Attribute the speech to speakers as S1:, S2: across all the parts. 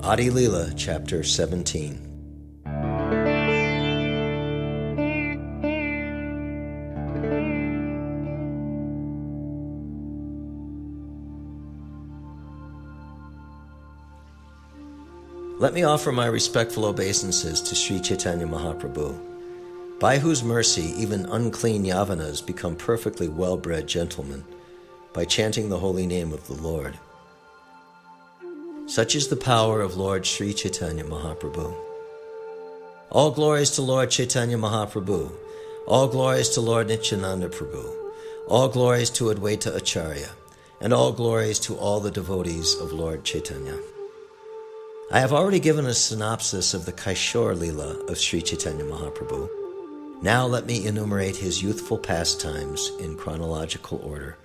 S1: Adi-lila, Chapter 17. Let me offer my respectful obeisances to Śrī Caitanya Mahaprabhu, by whose mercy even unclean yavanas become perfectly well-bred gentlemen by chanting the holy name of the Lord. Such is the power of Lord Śrī Caitanya Mahaprabhu. All glories to Lord Chaitanya Mahaprabhu. All glories to Lord Nityananda Prabhu. All glories to Advaita Acharya. And all glories to all the devotees of Lord Chaitanya. I have already given a synopsis of the Lila of Śrī Caitanya Mahaprabhu. Now let me enumerate his youthful pastimes in chronological order.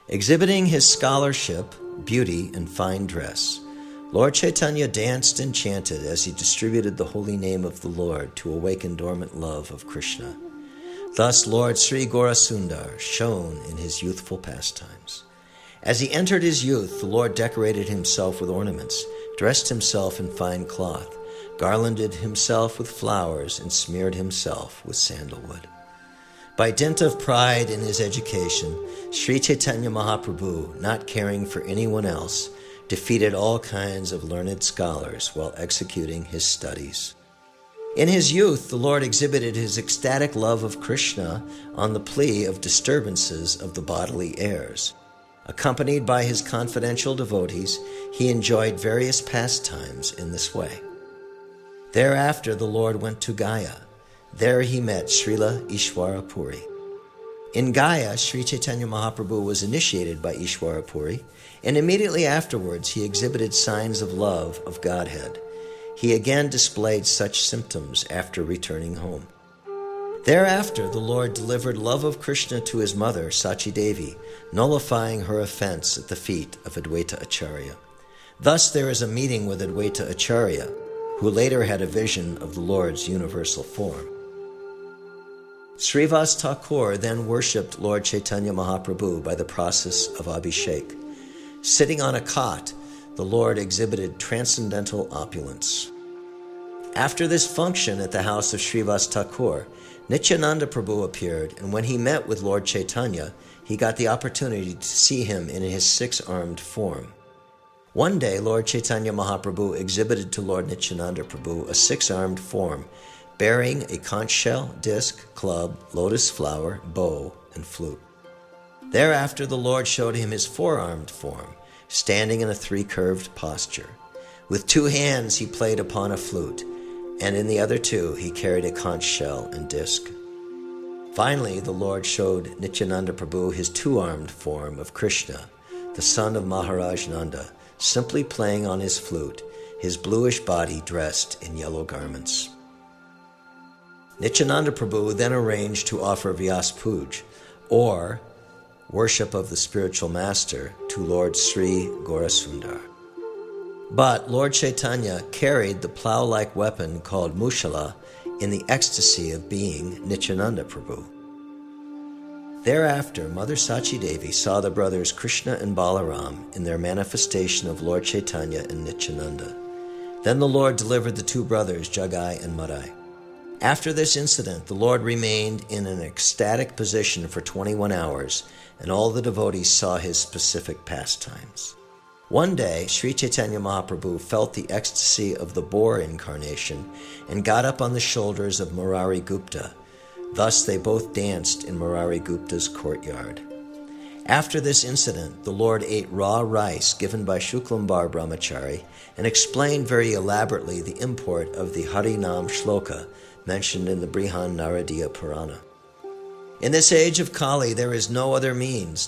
S1: Exhibiting his scholarship, beauty, and fine dress, Lord Chaitanya danced and chanted as he distributed the holy name of the Lord to awaken dormant love of Krishna. Thus Lord Sri Gaurasundar shone in his youthful pastimes. As he entered his youth, the Lord decorated himself with ornaments, dressed himself in fine cloth, garlanded himself with flowers, and smeared himself with sandalwood. By dint of pride in his education, Śrī Caitanya Mahaprabhu, not caring for anyone else, defeated all kinds of learned scholars while executing his studies. In his youth, the Lord exhibited his ecstatic love of Krishna on the plea of disturbances of the bodily airs. Accompanied by his confidential devotees, he enjoyed various pastimes in this way. Thereafter, the Lord went to Gaya. There he met Srila Ishwara Puri. In Gaya, Śrī Caitanya Mahaprabhu was initiated by Ishwara Puri, and immediately afterwards he exhibited signs of love of Godhead. He again displayed such symptoms after returning home. Thereafter, the Lord delivered love of Krishna to his mother, Sachi Devi, nullifying her offense at the feet of Advaita Acharya. Thus there is a meeting with Advaita Acharya, who later had a vision of the Lord's universal form. Srivas Thakur then worshipped Lord Chaitanya Mahaprabhu by the process of Abhishek. Sitting on a cot, the Lord exhibited transcendental opulence. After this function at the house of Srivas Thakur, Nityananda Prabhu appeared, and when he met with Lord Chaitanya, he got the opportunity to see him in his six-armed form. One day, Lord Chaitanya Mahaprabhu exhibited to Lord Nityananda Prabhu a six-armed form, bearing a conch shell, disc, club, lotus flower, bow, and flute. Thereafter, the Lord showed him his four-armed form, standing in a three-curved posture. With two hands he played upon a flute, and in the other two he carried a conch shell and disc. Finally, the Lord showed Nityananda Prabhu his two-armed form of Krishna, the son of Maharaj Nanda, simply playing on his flute, his bluish body dressed in yellow garments. Nityananda Prabhu then arranged to offer Vyas Puj, or worship of the spiritual master, to Lord Sri Gaurasundar. But Lord Chaitanya carried the plow-like weapon called Mushala in the ecstasy of being Nityananda Prabhu. Thereafter, Mother Sachi Devi saw the brothers Krishna and Balaram in their manifestation of Lord Chaitanya and Nityananda. Then the Lord delivered the two brothers, Jagai and Madai. After this incident, the Lord remained in an ecstatic position for 21 hours, and all the devotees saw his specific pastimes. One day, Śrī Caitanya Mahaprabhu felt the ecstasy of the boar incarnation and got up on the shoulders of Murari Gupta. Thus they both danced in Murari Gupta's courtyard. After this incident, the Lord ate raw rice given by Shuklambar Brahmachari and explained very elaborately the import of the Harinam Shloka mentioned in the Brihan Naradiya Purana. In this age of Kali, there is no other means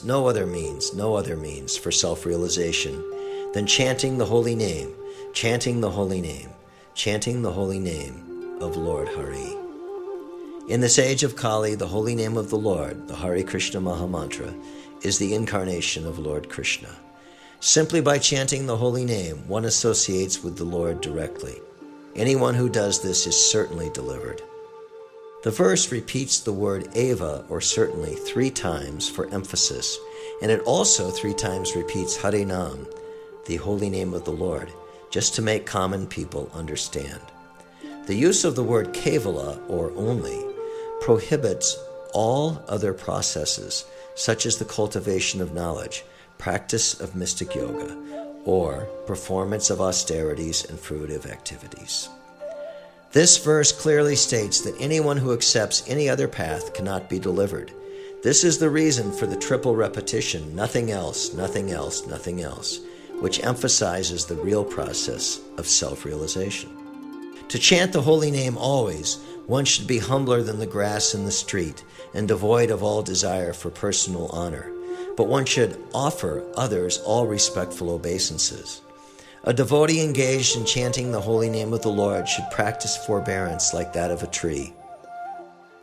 S1: for self-realization than chanting the holy name, chanting the holy name, chanting the holy name of Lord Hari. In this age of Kali, the holy name of the Lord, the Hare Krishna Mahamantra, is the incarnation of Lord Krishna. Simply by chanting the holy name, one associates with the Lord directly. Anyone who does this is certainly delivered. The verse repeats the word eva, or certainly, 3 times for emphasis, and it also 3 times repeats Harinam, the holy name of the Lord, just to make common people understand. The use of the word kevala, or only, prohibits all other processes, such as the cultivation of knowledge, practice of mystic yoga, or performance of austerities and fruitive activities. This verse clearly states that anyone who accepts any other path cannot be delivered. This is the reason for the triple repetition, nothing else, nothing else, nothing else, which emphasizes the real process of self-realization. To chant the holy name always, one should be humbler than the grass in the street and devoid of all desire for personal honor, but one should offer others all respectful obeisances. A devotee engaged in chanting the holy name of the Lord should practice forbearance like that of a tree.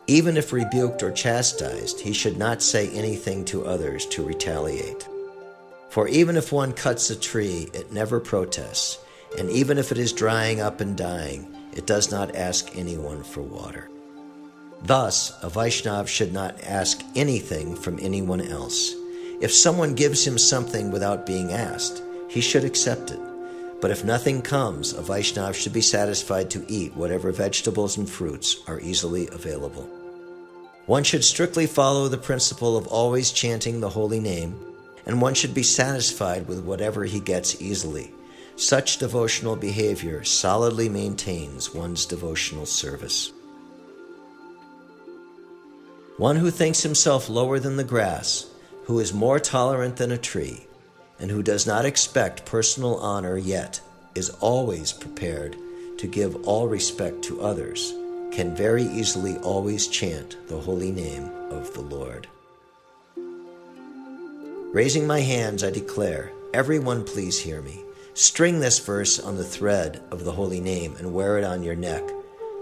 S1: Even if rebuked or chastised, he should not say anything to others to retaliate. For even if one cuts a tree, it never protests, and even if it is drying up and dying, it does not ask anyone for water. Thus, a Vaishnava should not ask anything from anyone else. If someone gives him something without being asked, he should accept it. But if nothing comes, a Vaishnava should be satisfied to eat whatever vegetables and fruits are easily available. One should strictly follow the principle of always chanting the holy name, and one should be satisfied with whatever he gets easily. Such devotional behavior solidly maintains one's devotional service. One who thinks himself lower than the grass, who is more tolerant than a tree, and who does not expect personal honor yet is always prepared to give all respect to others, can very easily always chant the holy name of the Lord. Raising my hands, I declare, everyone please hear me. String this verse on the thread of the holy name and wear it on your neck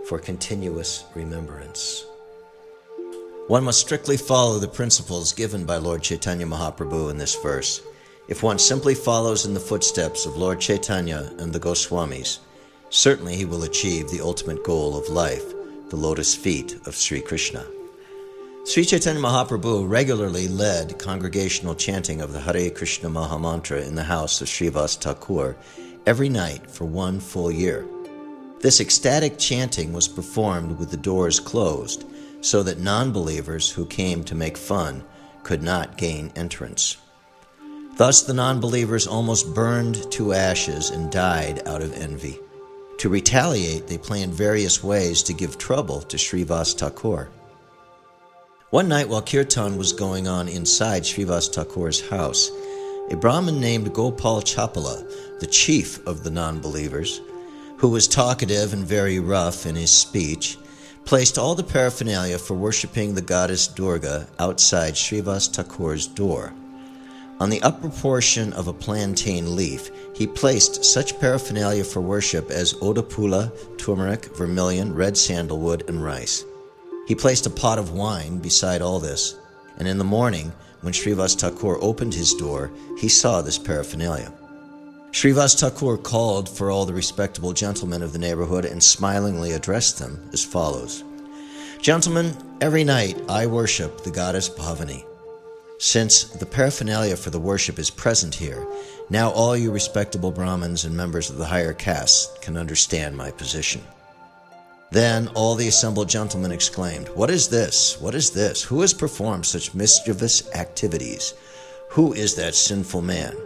S1: for continuous remembrance. One must strictly follow the principles given by Lord Chaitanya Mahaprabhu in this verse. If one simply follows in the footsteps of Lord Chaitanya and the Goswamis, certainly he will achieve the ultimate goal of life, the lotus feet of Sri Krishna. Śrī Caitanya Mahaprabhu regularly led congregational chanting of the Hare Krishna Mahamantra in the house of Srivas Thakur every night for 1 full year. This ecstatic chanting was performed with the doors closed so that non-believers who came to make fun could not gain entrance. Thus the non-believers almost burned to ashes and died out of envy. To retaliate, they planned various ways to give trouble to Srivas Thakur. One night while kirtan was going on inside Srivas Thakur's house, a Brahmin named Gopal Chapala, the chief of the non-believers, who was talkative and very rough in his speech, placed all the paraphernalia for worshipping the goddess Durga outside Srivas Thakur's door. On the upper portion of a plantain leaf, he placed such paraphernalia for worship as odapula, turmeric, vermilion, red sandalwood, and rice. He placed a pot of wine beside all this, and in the morning, when Srivas Thakur opened his door, he saw this paraphernalia. Srivas Thakur called for all the respectable gentlemen of the neighborhood and smilingly addressed them as follows. Gentlemen, every night I worship the goddess Bhavani. Since the paraphernalia for the worship is present here, now all you respectable Brahmins and members of the higher castes can understand my position. Then all the assembled gentlemen exclaimed, What is this? What is this? Who has performed such mischievous activities? Who is that sinful man?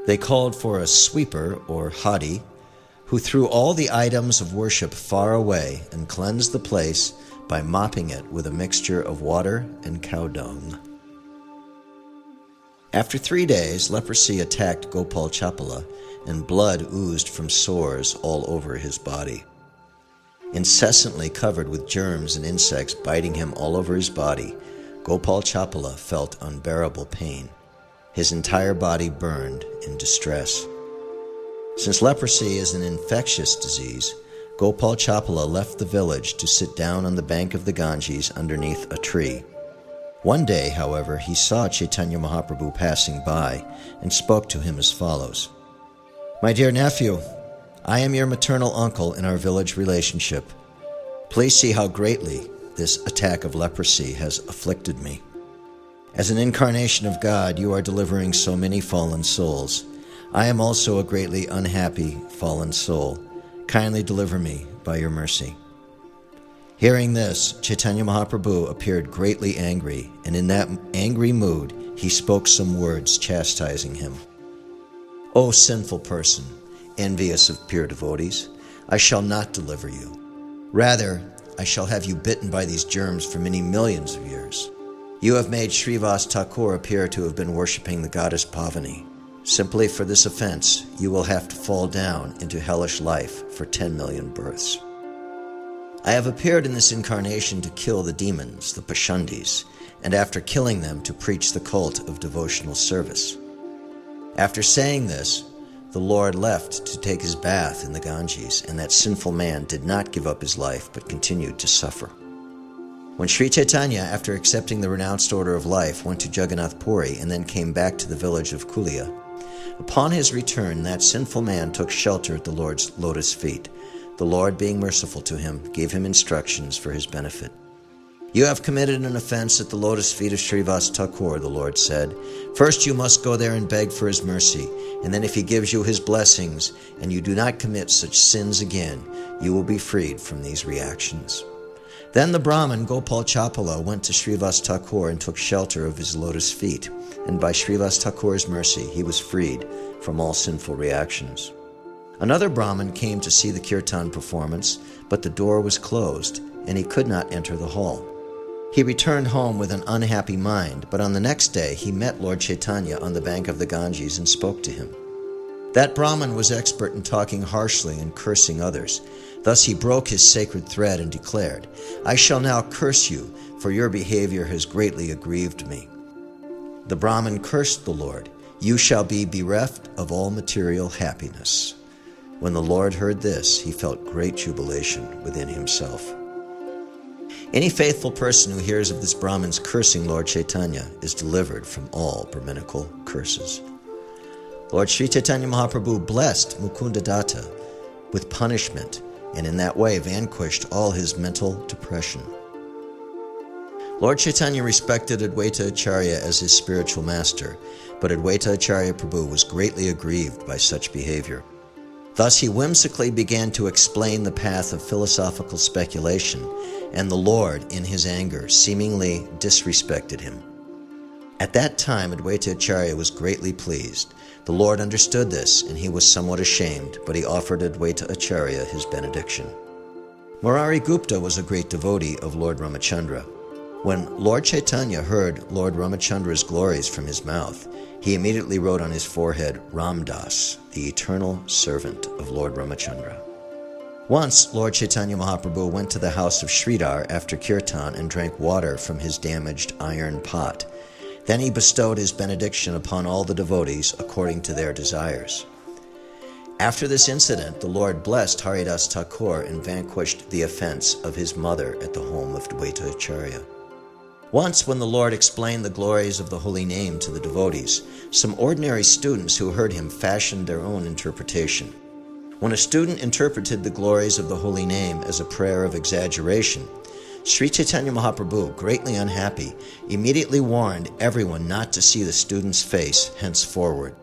S1: They called for a sweeper, or hadi, who threw all the items of worship far away and cleansed the place by mopping it with a mixture of water and cow dung. After 3 days, leprosy attacked Gopal Chapala, and blood oozed from sores all over his body. Incessantly covered with germs and insects biting him all over his body, Gopal Chapala felt unbearable pain. His entire body burned in distress. Since leprosy is an infectious disease, Gopal Chapala left the village to sit down on the bank of the Ganges underneath a tree. One day, however, he saw Chaitanya Mahaprabhu passing by and spoke to him as follows. My dear nephew, I am your maternal uncle in our village relationship. Please see how greatly this attack of leprosy has afflicted me. As an incarnation of God, you are delivering so many fallen souls. I am also a greatly unhappy, fallen soul. Kindly deliver me by your mercy." Hearing this, Chaitanya Mahaprabhu appeared greatly angry, and in that angry mood, he spoke some words chastising him. "O sinful person, envious of pure devotees, I shall not deliver you. Rather, I shall have you bitten by these germs for many millions of years. You have made Srivas Thakur appear to have been worshipping the goddess Pavani. Simply for this offense, you will have to fall down into hellish life for 10 million births. I have appeared in this incarnation to kill the demons, the Pashandis, and after killing them to preach the cult of devotional service." After saying this, the Lord left to take his bath in the Ganges, and that sinful man did not give up his life but continued to suffer. When Śrī Caitanya, after accepting the renounced order of life, went to Jagannath Puri and then came back to the village of Kulia, upon his return that sinful man took shelter at the Lord's lotus feet. The Lord, being merciful to him, gave him instructions for his benefit. "You have committed an offense at the lotus feet of Srivas Thakur," the Lord said. "First you must go there and beg for his mercy, and then if he gives you his blessings, and you do not commit such sins again, you will be freed from these reactions." Then the Brahmin Gopal Chapala went to Srivas Thakur and took shelter of his lotus feet, and by Srivas Thakur's mercy he was freed from all sinful reactions. Another Brahmin came to see the kirtan performance, but the door was closed, and he could not enter the hall. He returned home with an unhappy mind, but on the next day he met Lord Chaitanya on the bank of the Ganges and spoke to him. That Brahmin was expert in talking harshly and cursing others. Thus he broke his sacred thread and declared, "I shall now curse you, for your behavior has greatly aggrieved me." The Brahmin cursed the Lord, "You shall be bereft of all material happiness." When the Lord heard this, he felt great jubilation within himself. Any faithful person who hears of this Brahmin's cursing Lord Chaitanya is delivered from all Brahminical curses. Lord Śrī Caitanya Mahaprabhu blessed Mukunda Datta with punishment, and in that way vanquished all his mental depression. Lord Chaitanya respected Advaita Acharya as his spiritual master, but Advaita Acharya Prabhu was greatly aggrieved by such behavior. Thus he whimsically began to explain the path of philosophical speculation, and the Lord, in his anger, seemingly disrespected him. At that time, Advaita Acharya was greatly pleased. The Lord understood this, and he was somewhat ashamed, but he offered Advaita Acharya his benediction. Murari Gupta was a great devotee of Lord Ramachandra. When Lord Chaitanya heard Lord Ramachandra's glories from his mouth, he immediately wrote on his forehead, "Ramdas, the eternal servant of Lord Ramachandra." Once, Lord Chaitanya Mahaprabhu went to the house of Sridhar after kirtan and drank water from his damaged iron pot. Then he bestowed his benediction upon all the devotees according to their desires. After this incident, the Lord blessed Haridas Thakur and vanquished the offense of his mother at the home of Advaita Acharya. Once, when the Lord explained the glories of the holy name to the devotees, some ordinary students who heard him fashioned their own interpretation. When a student interpreted the glories of the holy name as a prayer of exaggeration, Śrī Caitanya Mahaprabhu, greatly unhappy, immediately warned everyone not to see the student's face henceforward.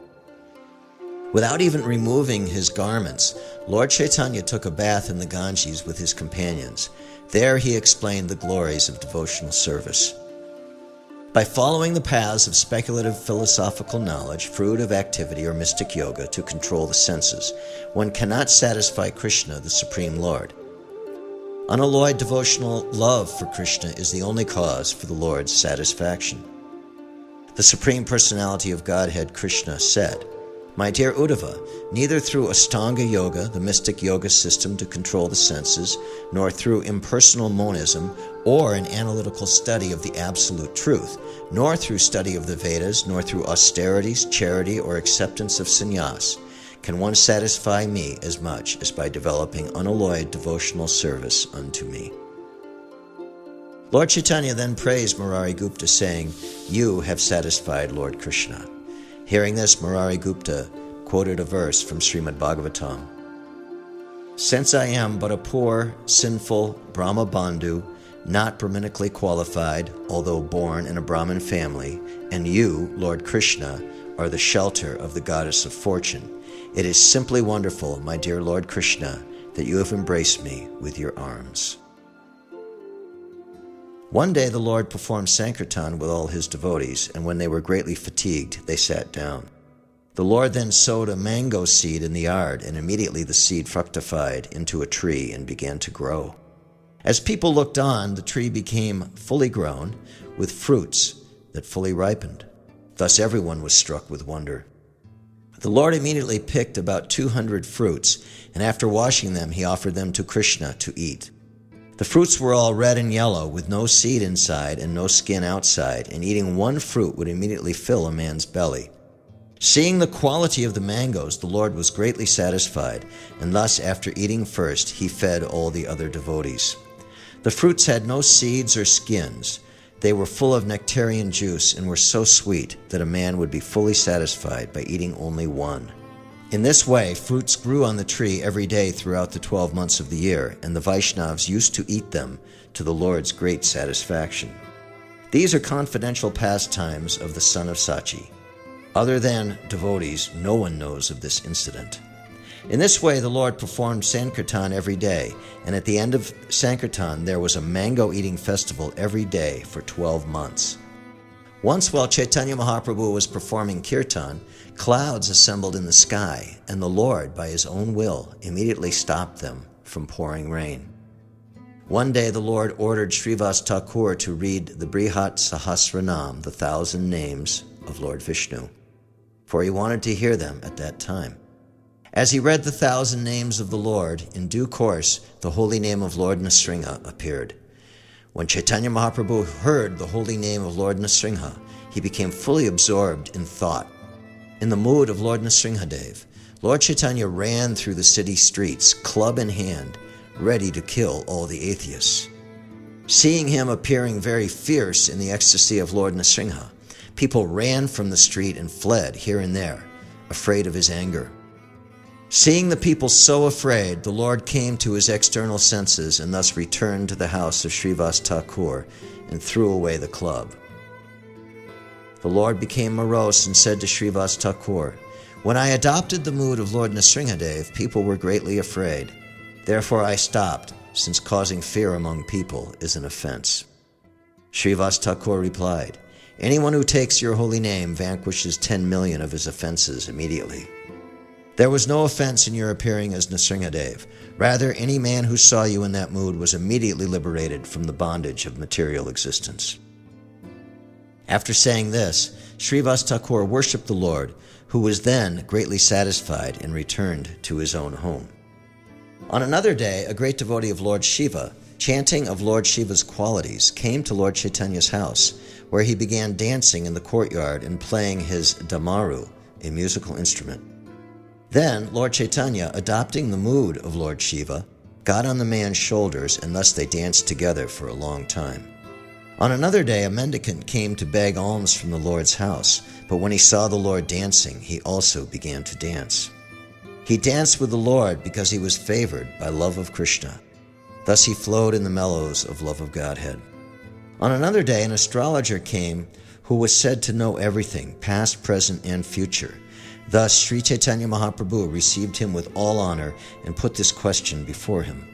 S1: Without even removing his garments, Lord Chaitanya took a bath in the Ganges with his companions. There he explained the glories of devotional service. By following the paths of speculative philosophical knowledge, fruit of activity, or mystic yoga to control the senses, one cannot satisfy Krishna, the Supreme Lord. Unalloyed devotional love for Krishna is the only cause for the Lord's satisfaction. The Supreme Personality of Godhead, Krishna, said, "My dear Uddhava, neither through Ashtanga Yoga, the mystic yoga system to control the senses, nor through impersonal monism or an analytical study of the absolute truth, nor through study of the Vedas, nor through austerities, charity, or acceptance of sannyas, can one satisfy me as much as by developing unalloyed devotional service unto me." Lord Chaitanya then praised Murari Gupta, saying, "You have satisfied Lord Krishna." Hearing this, Murari Gupta quoted a verse from Srimad Bhagavatam. "Since I am but a poor, sinful Brahma Bandhu, not Brahminically qualified, although born in a Brahmin family, and you, Lord Krishna, are the shelter of the goddess of fortune. It is simply wonderful, my dear Lord Krishna, that you have embraced me with your arms." One day the Lord performed Sankirtan with all his devotees, and when they were greatly fatigued, they sat down. The Lord then sowed a mango seed in the yard, and immediately the seed fructified into a tree and began to grow. As people looked on, the tree became fully grown with fruits that fully ripened. Thus everyone was struck with wonder. The Lord immediately picked about 200 fruits, and after washing them, he offered them to Krishna to eat. The fruits were all red and yellow, with no seed inside and no skin outside, and eating one fruit would immediately fill a man's belly. Seeing the quality of the mangoes, the Lord was greatly satisfied, and thus, after eating first, he fed all the other devotees. The fruits had no seeds or skins. They were full of nectarian juice and were so sweet that a man would be fully satisfied by eating only one. In this way, fruits grew on the tree every day throughout the 12 months of the year, and the Vaishnavas used to eat them to the Lord's great satisfaction. These are confidential pastimes of the son of Sachi. Other than devotees, no one knows of this incident. In this way, the Lord performed Sankirtan every day, and at the end of Sankirtan, there was a mango-eating festival every day for 12 months. Once, while Chaitanya Mahaprabhu was performing kirtan, clouds assembled in the sky, and the Lord, by his own will, immediately stopped them from pouring rain. One day, the Lord ordered Srivas Thakur to read the Brihat Sahasranam, the 1,000 names of Lord Vishnu, for he wanted to hear them at that time. As he read the 1,000 names of the Lord, in due course, the holy name of Lord Nrsimha appeared. When Chaitanya Mahaprabhu heard the holy name of Lord Nrsimha, he became fully absorbed in thought. In the mood of Lord Nrsimhadev, Lord Chaitanya ran through the city streets, club in hand, ready to kill all the atheists. Seeing him appearing very fierce in the ecstasy of Lord Nrsimha, people ran from the street and fled here and there, afraid of his anger. Seeing the people so afraid, the Lord came to his external senses and thus returned to the house of Srivas Thakur and threw away the club. The Lord became morose and said to Srivas Thakur, "When I adopted the mood of Lord Nrsimhadev, people were greatly afraid. Therefore I stopped, since causing fear among people is an offense." Srivas Thakur replied, "Anyone who takes your holy name vanquishes 10 million of his offenses immediately." There was no offense in your appearing as Nrsimhadev. Rather, any man who saw you in that mood was immediately liberated from the bondage of material existence. After saying this, Srivas Thakur worshipped the Lord, who was then greatly satisfied and returned to his own home. On another day, a great devotee of Lord Shiva, chanting of Lord Shiva's qualities, came to Lord Chaitanya's house, where he began dancing in the courtyard and playing his damaru, a musical instrument. Then Lord Chaitanya, adopting the mood of Lord Shiva, got on the man's shoulders, and thus they danced together for a long time. On another day, a mendicant came to beg alms from the Lord's house, but when he saw the Lord dancing, he also began to dance. He danced with the Lord because he was favored by love of Krishna. Thus he flowed in the mellows of love of Godhead. On another day, an astrologer came who was said to know everything, past, present, and future. Thus, Śrī Caitanya Mahaprabhu received him with all honor and put this question before him.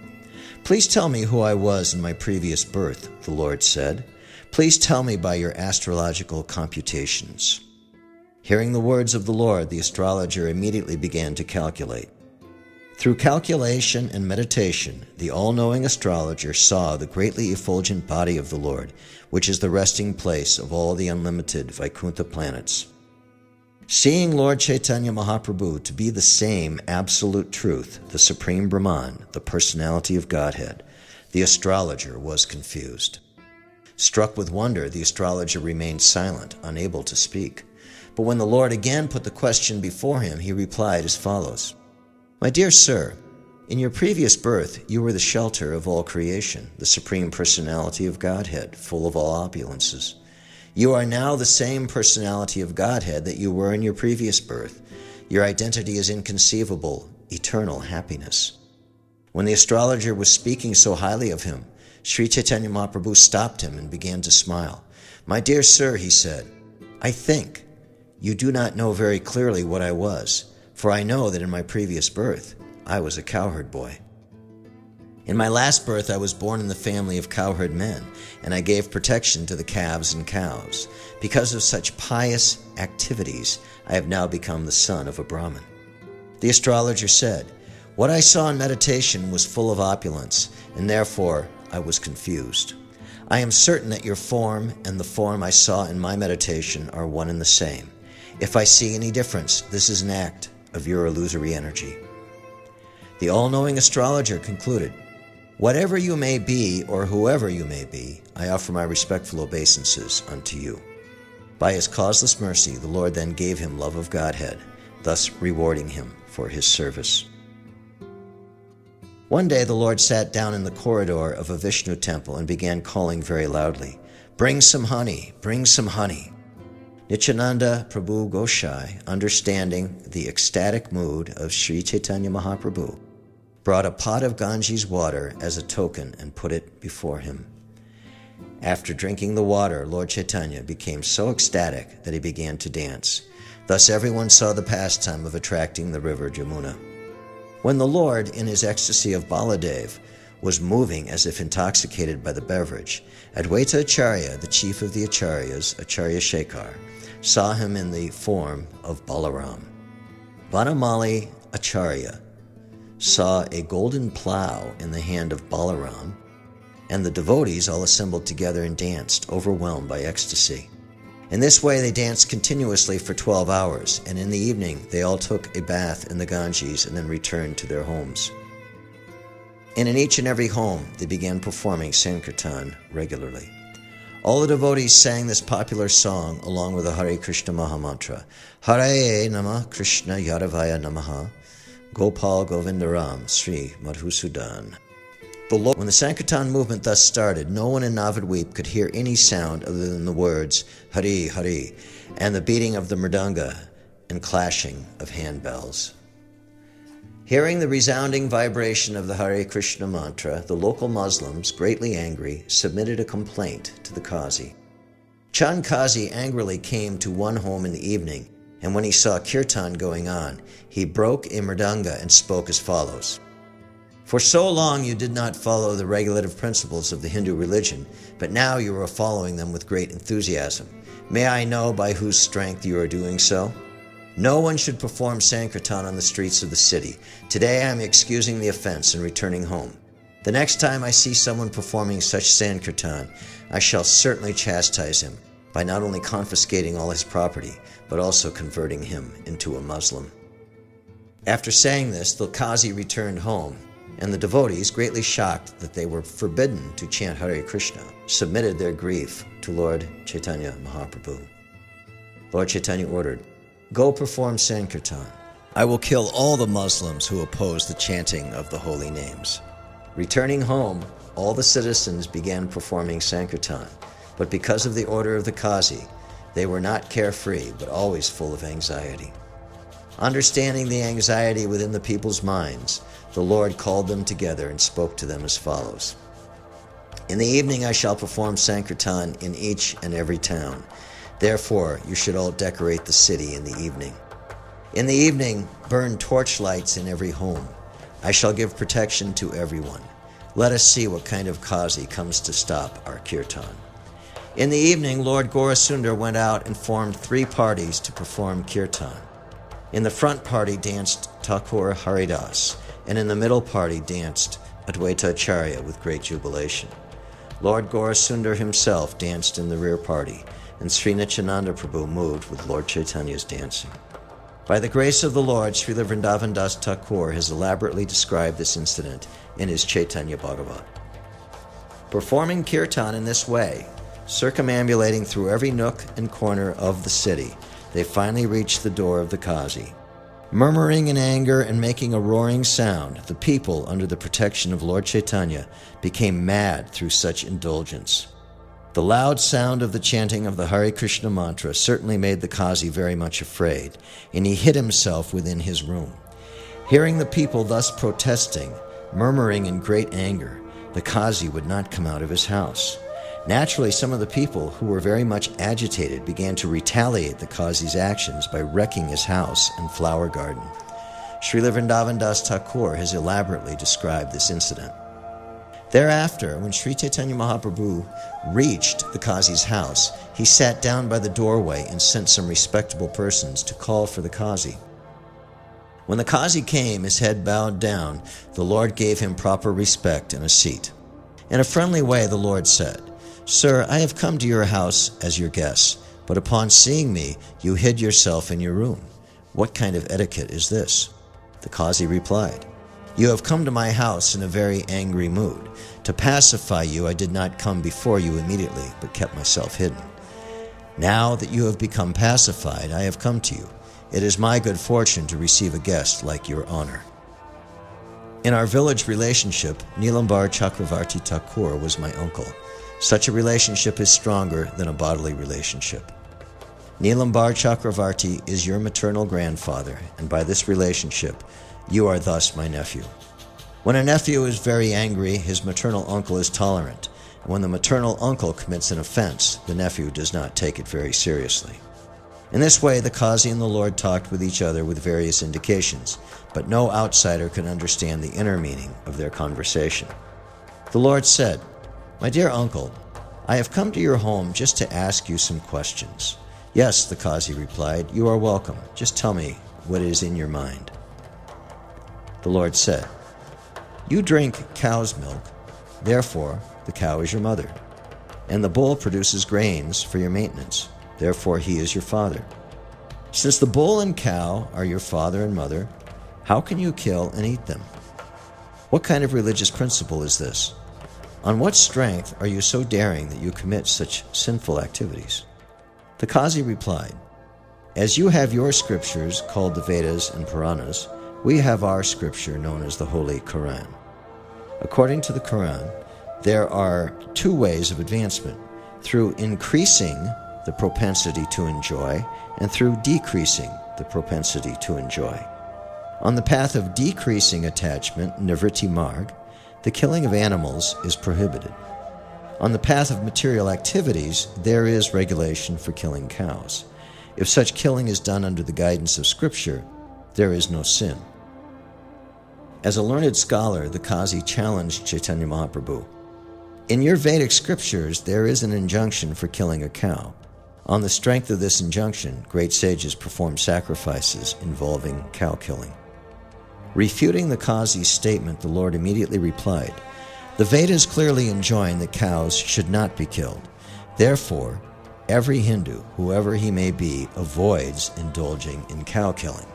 S1: "Please tell me who I was in my previous birth," the Lord said. "Please tell me by your astrological computations." Hearing the words of the Lord, the astrologer immediately began to calculate. Through calculation and meditation, the all-knowing astrologer saw the greatly effulgent body of the Lord, which is the resting place of all the unlimited Vaikuntha planets. Seeing Lord Chaitanya Mahaprabhu to be the same absolute truth, the Supreme Brahman, the personality of Godhead, the astrologer was confused. Struck with wonder, the astrologer remained silent, unable to speak. But when the Lord again put the question before him, he replied as follows: "My dear sir, in your previous birth, you were the shelter of all creation, the Supreme Personality of Godhead, full of all opulences. You are now the same personality of Godhead that you were in your previous birth. Your identity is inconceivable, eternal happiness." When the astrologer was speaking so highly of him, Śrī Caitanya Mahaprabhu stopped him and began to smile. "My dear sir," he said, "I think You do not know very clearly what I was, for I know that in my previous birth I was a cowherd boy. In my last birth I was born in the family of cowherd men, and I gave protection to the calves and cows. Because of such pious activities, I have now become the son of a Brahmin." The astrologer said, "What I saw in meditation was full of opulence, and therefore I was confused. I am certain that your form and the form I saw in my meditation are one and the same. If I see any difference, this is an act of your illusory energy." The all-knowing astrologer concluded, "Whatever you may be, or whoever you may be, I offer my respectful obeisances unto you." By his causeless mercy, the Lord then gave him love of Godhead, thus rewarding him for his service. One day the Lord sat down in the corridor of a Vishnu temple and began calling very loudly, "Bring some honey, bring some honey." Nityananda Prabhu Gosai, understanding the ecstatic mood of Śrī Caitanya Mahaprabhu, brought a pot of Ganges water as a token and put it before him. After drinking the water, Lord Chaitanya became so ecstatic that he began to dance. Thus everyone saw the pastime of attracting the river Jamuna. When the Lord, in his ecstasy of Baladev, was moving as if intoxicated by the beverage, Advaita Acharya, the chief of the Acharyas, Acharya Shekhar, saw him in the form of Balaram. Vanamali Acharya saw a golden plow in the hand of Balaram, and the devotees all assembled together and danced, overwhelmed by ecstasy. In this way they danced continuously for 12 hours, and in the evening they all took a bath in the Ganges and then returned to their homes. And in each and every home they began performing Sankirtan regularly. All the devotees sang this popular song along with the Hare Krishna Mahamantra, Hare Namah Krishna Yadavaya Namaha, Gopal Govindaram Sri Madhusudan. When the Sankirtan movement thus started, no one in Navadweep could hear any sound other than the words Hari Hari and the beating of the mridanga and clashing of handbells. Hearing the resounding vibration of the Hare Krishna mantra, the local Muslims, greatly angry, submitted a complaint to the Qazi. Chand Qazi angrily came to one home in the evening, and when he saw kirtan going on, he broke a mridanga and spoke as follows. "For so long you did not follow the regulative principles of the Hindu religion, but now you are following them with great enthusiasm. May I know by whose strength you are doing so? No one should perform Sankirtan on the streets of the city. Today I am excusing the offense and returning home. The next time I see someone performing such Sankirtan, I shall certainly chastise him by not only confiscating all his property, but also converting him into a Muslim." After saying this, the Qazi returned home, and the devotees, greatly shocked that they were forbidden to chant Hare Krishna, submitted their grief to Lord Chaitanya Mahaprabhu. Lord Chaitanya ordered, "Go perform Sankirtan. I will kill all the Muslims who oppose the chanting of the holy names." Returning home, all the citizens began performing Sankirtan, but because of the order of the Qazi, they were not carefree, but always full of anxiety. Understanding the anxiety within the people's minds, the Lord called them together and spoke to them as follows. "In the evening I shall perform Sankirtan in each and every town. Therefore, you should all decorate the city in the evening. In the evening, burn torchlights in every home. I shall give protection to everyone. Let us see what kind of Qazi comes to stop our kirtan." In the evening, Lord Gaurasundar went out and formed 3 parties to perform kirtan. In the front party danced Thakur Haridas, and in the middle party danced Advaita Acharya with great jubilation. Lord Gaurasundar himself danced in the rear party, and Sri Nityananda Prabhu moved with Lord Chaitanya's dancing. By the grace of the Lord, Srila Vrindavan Das Thakur has elaborately described this incident in his Chaitanya Bhagavat. Performing kirtan in this way, circumambulating through every nook and corner of the city, they finally reached the door of the Qazi. Murmuring in anger and making a roaring sound, the people, under the protection of Lord Chaitanya, became mad through such indulgence. The loud sound of the chanting of the Hare Krishna mantra certainly made the Qazi very much afraid, and he hid himself within his room. Hearing the people thus protesting, murmuring in great anger, the Qazi would not come out of his house. Naturally, some of the people who were very much agitated began to retaliate the Qazi's actions by wrecking his house and flower garden. Srila Vrindavan Das Thakur has elaborately described this incident. Thereafter, when Śrī Caitanya Mahaprabhu reached the Qazi's house, he sat down by the doorway and sent some respectable persons to call for the Qazi. When the Qazi came, his head bowed down, the Lord gave him proper respect and a seat. In a friendly way, the Lord said, "Sir, I have come to your house as your guest, but upon seeing me, you hid yourself in your room. What kind of etiquette is this?" The Qazi replied, "You have come to my house in a very angry mood. To pacify you, I did not come before you immediately, but kept myself hidden. Now that you have become pacified, I have come to you. It is my good fortune to receive a guest like your honor." In our village relationship, Nilambar Chakravarti Thakur was my uncle. Such a relationship is stronger than a bodily relationship. Nilambar Chakravarti is your maternal grandfather, and by this relationship, you are thus my nephew. When a nephew is very angry, his maternal uncle is tolerant, and when the maternal uncle commits an offense, the nephew does not take it very seriously. In this way, the Qazi and the Lord talked with each other with various indications, but no outsider could understand the inner meaning of their conversation. The Lord said, "My dear uncle, I have come to your home just to ask you some questions." "Yes," the Qazi replied, "you are welcome. Just tell me what is in your mind." The Lord said, "You drink cow's milk, therefore the cow is your mother, and the bull produces grains for your maintenance, therefore he is your father. Since the bull and cow are your father and mother, how can you kill and eat them? What kind of religious principle is this? On what strength are you so daring that you commit such sinful activities?" The Qazi replied, "As you have your scriptures called the Vedas and Puranas, we have our scripture known as the Holy Quran. According to the Quran, there are two ways of advancement: through increasing the propensity to enjoy, and through decreasing the propensity to enjoy. On the path of decreasing attachment, nivritti marg, the killing of animals is prohibited. On the path of material activities, there is regulation for killing cows. If such killing is done under the guidance of Scripture, there is no sin." As a learned scholar, the Qazi challenged Chaitanya Mahaprabhu. "In your Vedic scriptures, there is an injunction for killing a cow. On the strength of this injunction, great sages perform sacrifices involving cow killing." Refuting the Qazi's statement, the Lord immediately replied, "The Vedas clearly enjoin that cows should not be killed. Therefore, every Hindu, whoever he may be, avoids indulging in cow killing.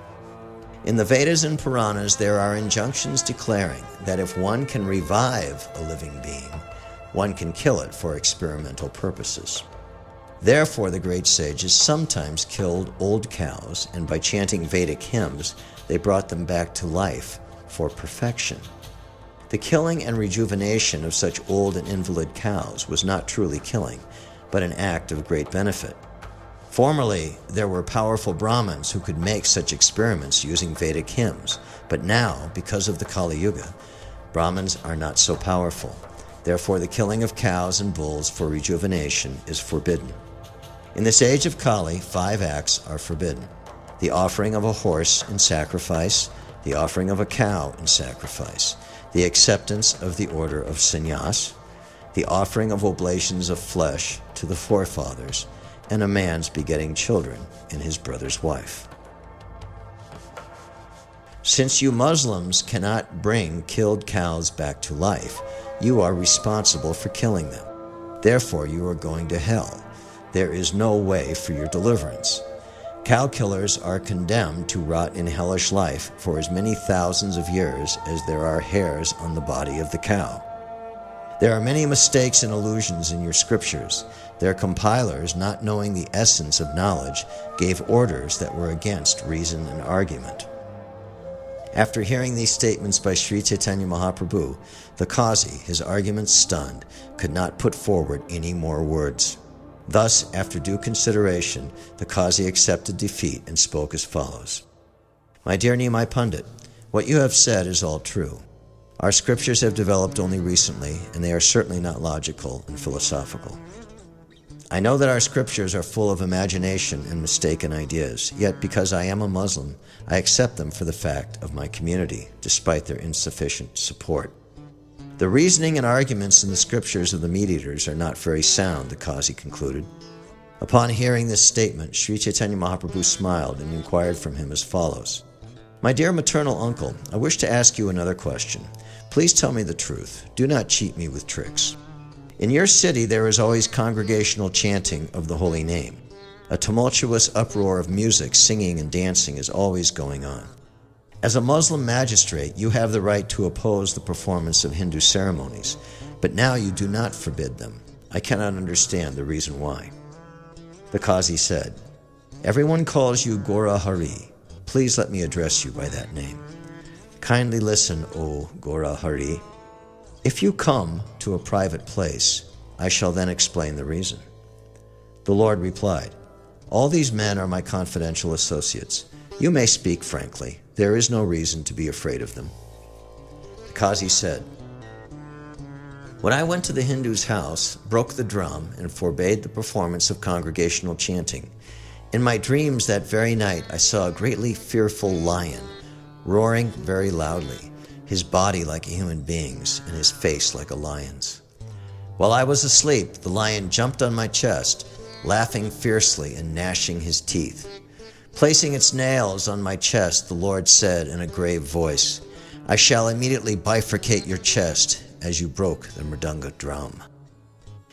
S1: In the Vedas and Puranas, there are injunctions declaring that if one can revive a living being, one can kill it for experimental purposes. Therefore, the great sages sometimes killed old cows, and by chanting Vedic hymns, they brought them back to life for perfection. The killing and rejuvenation of such old and invalid cows was not truly killing, but an act of great benefit. Formerly, there were powerful Brahmins who could make such experiments using Vedic hymns, but now, because of the Kali Yuga, Brahmins are not so powerful. Therefore, the killing of cows and bulls for rejuvenation is forbidden. In this age of Kali, 5 acts are forbidden: the offering of a horse in sacrifice, the offering of a cow in sacrifice, the acceptance of the order of sannyas, the offering of oblations of flesh to the forefathers, and a man's begetting children in his brother's wife. Since you Muslims cannot bring killed cows back to life, you are responsible for killing them. Therefore, you are going to hell. There is no way for your deliverance. Cow killers are condemned to rot in hellish life for as many thousands of years as there are hairs on the body of the cow. There are many mistakes and illusions in your scriptures. Their compilers, not knowing the essence of knowledge, gave orders that were against reason and argument." After hearing these statements by Śrī Caitanya Mahaprabhu, the Qazi, his arguments stunned, could not put forward any more words. Thus, after due consideration, the Qazi accepted defeat and spoke as follows. "My dear Nimai Pandit, what you have said is all true. Our scriptures have developed only recently, and they are certainly not logical and philosophical. I know that our scriptures are full of imagination and mistaken ideas, yet because I am a Muslim, I accept them for the fact of my community, despite their insufficient support. The reasoning and arguments in the scriptures of the meat-eaters are not very sound, the Qazi concluded. Upon hearing this statement, Śrī Caitanya Mahaprabhu smiled and inquired from him as follows. My dear maternal uncle, I wish to ask you another question. Please tell me the truth. Do not cheat me with tricks. In your city there is always congregational chanting of the holy name. A tumultuous uproar of music, singing, and dancing is always going on. As a Muslim magistrate, you have the right to oppose the performance of Hindu ceremonies, but now you do not forbid them. I cannot understand the reason why. The Qazi said, Everyone calls you Gora Hari. Please let me address you by that name. Kindly listen, O Gora Hari. If you come to a private place, I shall then explain the reason. The Lord replied, All these men are my confidential associates. You may speak frankly. There is no reason to be afraid of them. The Qazi said, When I went to the Hindu's house, broke the drum, and forbade the performance of congregational chanting, in my dreams that very night I saw a greatly fearful lion, roaring very loudly, his body like a human being's, and his face like a lion's. While I was asleep, the lion jumped on my chest, laughing fiercely and gnashing his teeth. Placing its nails on my chest, the Lord said in a grave voice, I shall immediately bifurcate your chest as you broke the mridanga drum.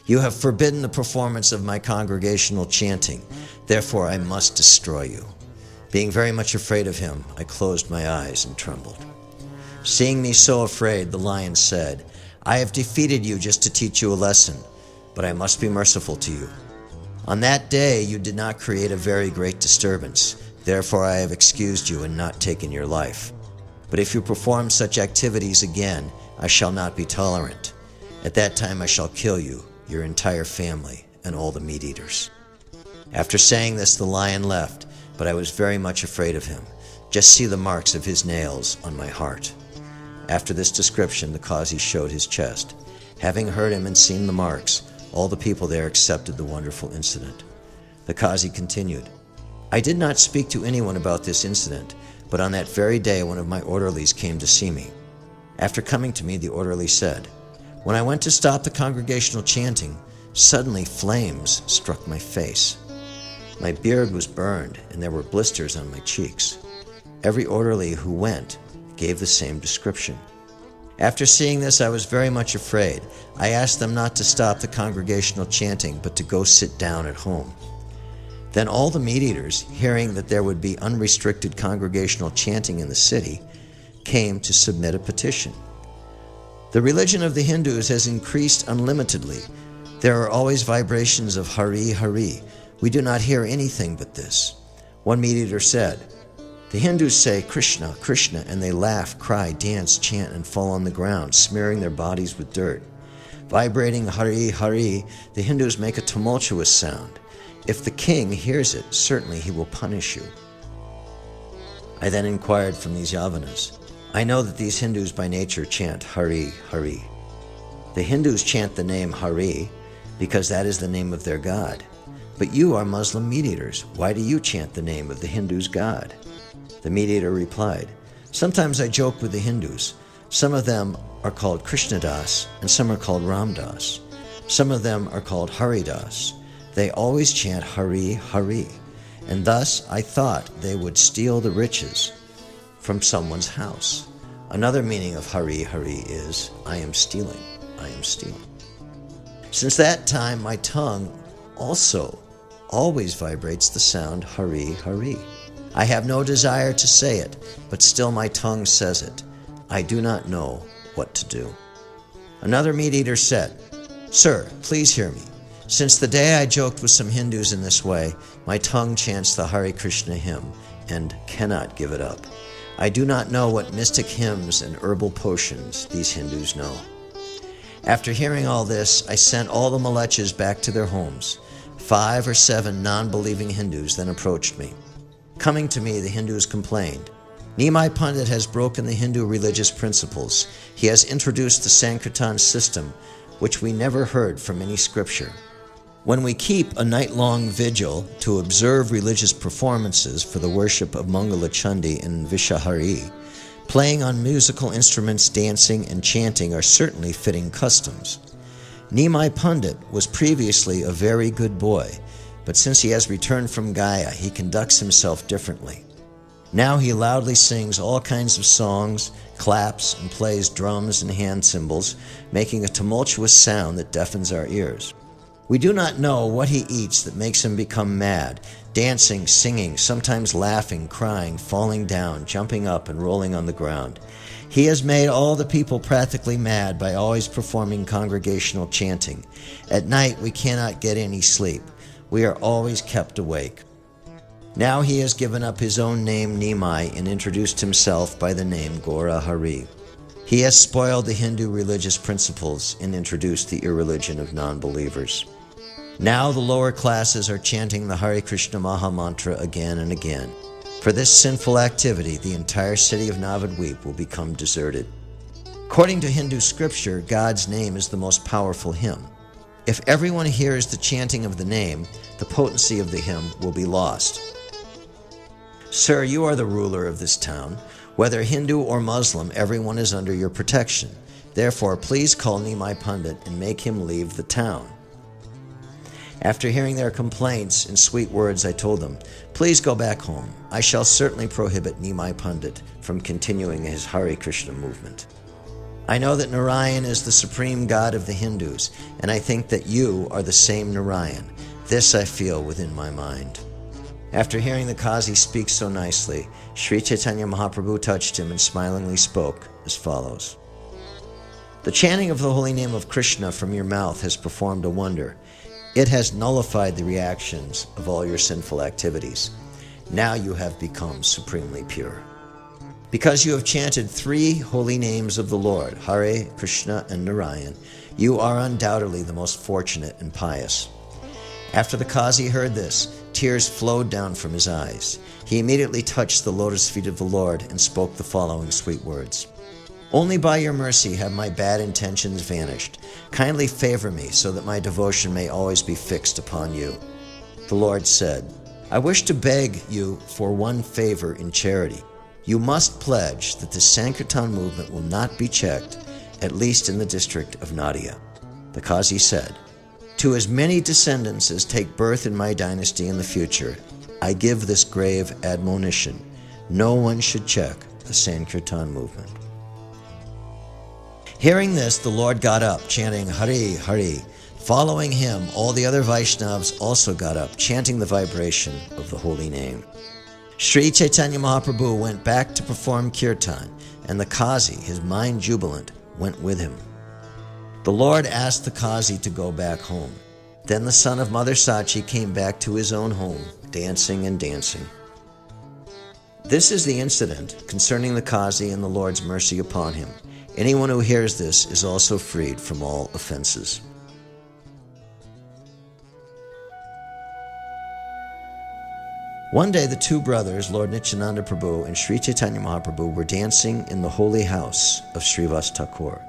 S1: You have forbidden the performance of my congregational chanting, therefore I must destroy you. Being very much afraid of him, I closed my eyes and trembled. Seeing me so afraid, the lion said, I have defeated you just to teach you a lesson, but I must be merciful to you. On that day you did not create a very great disturbance, therefore I have excused you and not taken your life. But if you perform such activities again, I shall not be tolerant. At that time I shall kill you, your entire family, and all the meat-eaters. After saying this, the lion left, but I was very much afraid of him. Just see the marks of his nails on my heart. After this description, the Qazi showed his chest. Having heard him and seen the marks, all the people there accepted the wonderful incident. The Qazi continued, I did not speak to anyone about this incident, but on that very day one of my orderlies came to see me. After coming to me, the orderly said, When I went to stop the congregational chanting, suddenly flames struck my face. My beard was burned, and there were blisters on my cheeks. Every orderly who went gave the same description. After seeing this, I was very much afraid. I asked them not to stop the congregational chanting, but to go sit down at home. Then all the meat-eaters, hearing that there would be unrestricted congregational chanting in the city, came to submit a petition. The religion of the Hindus has increased unlimitedly. There are always vibrations of Hari, Hari. We do not hear anything but this. One meat-eater said, The Hindus say Krishna, Krishna, and they laugh, cry, dance, chant, and fall on the ground, smearing their bodies with dirt. Vibrating Hari, Hari, the Hindus make a tumultuous sound. If the king hears it, certainly he will punish you. I then inquired from these Yavanas, I know that these Hindus by nature chant Hari, Hari. The Hindus chant the name Hari because that is the name of their god. But you are Muslim meat-eaters. Why do you chant the name of the Hindus' god? The meat-eater replied, Sometimes I joke with the Hindus. Some of them are called Krishnadas and some are called Ramdas. Some of them are called Haridas. They always chant Hari, Hari. And thus I thought they would steal the riches from someone's house. Another meaning of Hari, Hari is, I am stealing, I am stealing. Since that time, my tongue also always vibrates the sound Hari, Hari. I have no desire to say it, but still my tongue says it. I do not know what to do. Another meat-eater said, Sir, please hear me. Since the day I joked with some Hindus in this way, my tongue chants the Hare Krishna hymn and cannot give it up. I do not know what mystic hymns and herbal potions these Hindus know. After hearing all this, I sent all the malechas back to their homes. 5 or 7 non-believing Hindus then approached me. Coming to me, the Hindus complained, Nimai Pandit has broken the Hindu religious principles. He has introduced the Sankirtan system, which we never heard from any scripture. When we keep a night-long vigil to observe religious performances for the worship of Mangala Chandi and Vishahari, playing on musical instruments, dancing, and chanting are certainly fitting customs. Nimai Pandit was previously a very good boy, but since he has returned from Gaya, he conducts himself differently. Now he loudly sings all kinds of songs, claps, and plays drums and hand cymbals, making a tumultuous sound that deafens our ears. We do not know what he eats that makes him become mad, dancing, singing, sometimes laughing, crying, falling down, jumping up, and rolling on the ground. He has made all the people practically mad by always performing congregational chanting. At night we cannot get any sleep. We are always kept awake. Now he has given up his own name Nimai and introduced himself by the name Gora Hari. He has spoiled the Hindu religious principles and introduced the irreligion of non-believers. Now the lower classes are chanting the Hare Krishna Maha Mantra again and again. For this sinful activity, the entire city of Navadvip will become deserted. According to Hindu scripture, God's name is the most powerful hymn. If everyone hears the chanting of the name, the potency of the hymn will be lost. Sir, you are the ruler of this town. Whether Hindu or Muslim, everyone is under your protection. Therefore, please call Nimai Pandit and make him leave the town. After hearing their complaints in sweet words, I told them, please go back home. I shall certainly prohibit Nimai Pandit from continuing his Hare Krishna movement. I know that Narayan is the supreme god of the Hindus, and I think that you are the same Narayan. This I feel within my mind. After hearing the Qazi speak so nicely, Śrī Caitanya Mahaprabhu touched him and smilingly spoke as follows. The chanting of the holy name of Krishna from your mouth has performed a wonder. It has nullified the reactions of all your sinful activities. Now you have become supremely pure. Because you have chanted 3 holy names of the Lord, Hare, Krishna, and Narayan, you are undoubtedly the most fortunate and pious. After the Qazi heard this, tears flowed down from his eyes. He immediately touched the lotus feet of the Lord and spoke the following sweet words. Only by your mercy have my bad intentions vanished. Kindly favor me so that my devotion may always be fixed upon you. The Lord said, I wish to beg you for one favor in charity. You must pledge that the Sankirtan movement will not be checked, at least in the district of Nadia. The Qazi said, to as many descendants as take birth in my dynasty in the future, I give this grave admonition. No one should check the Sankirtan movement. Hearing this, the Lord got up, chanting Hari, Hari. Following him, all the other Vaishnavas also got up, chanting the vibration of the holy name. Śrī Caitanya Mahaprabhu went back to perform kirtan, and the Qazi, his mind jubilant, went with him. The Lord asked the Qazi to go back home. Then the son of Mother Sachi came back to his own home, dancing and dancing. This is the incident concerning the Qazi and the Lord's mercy upon him. Anyone who hears this is also freed from all offenses. One day the 2 brothers, Lord Nityananda Prabhu and Śrī Caitanya Mahaprabhu, were dancing in the holy house of Srivas Thakur.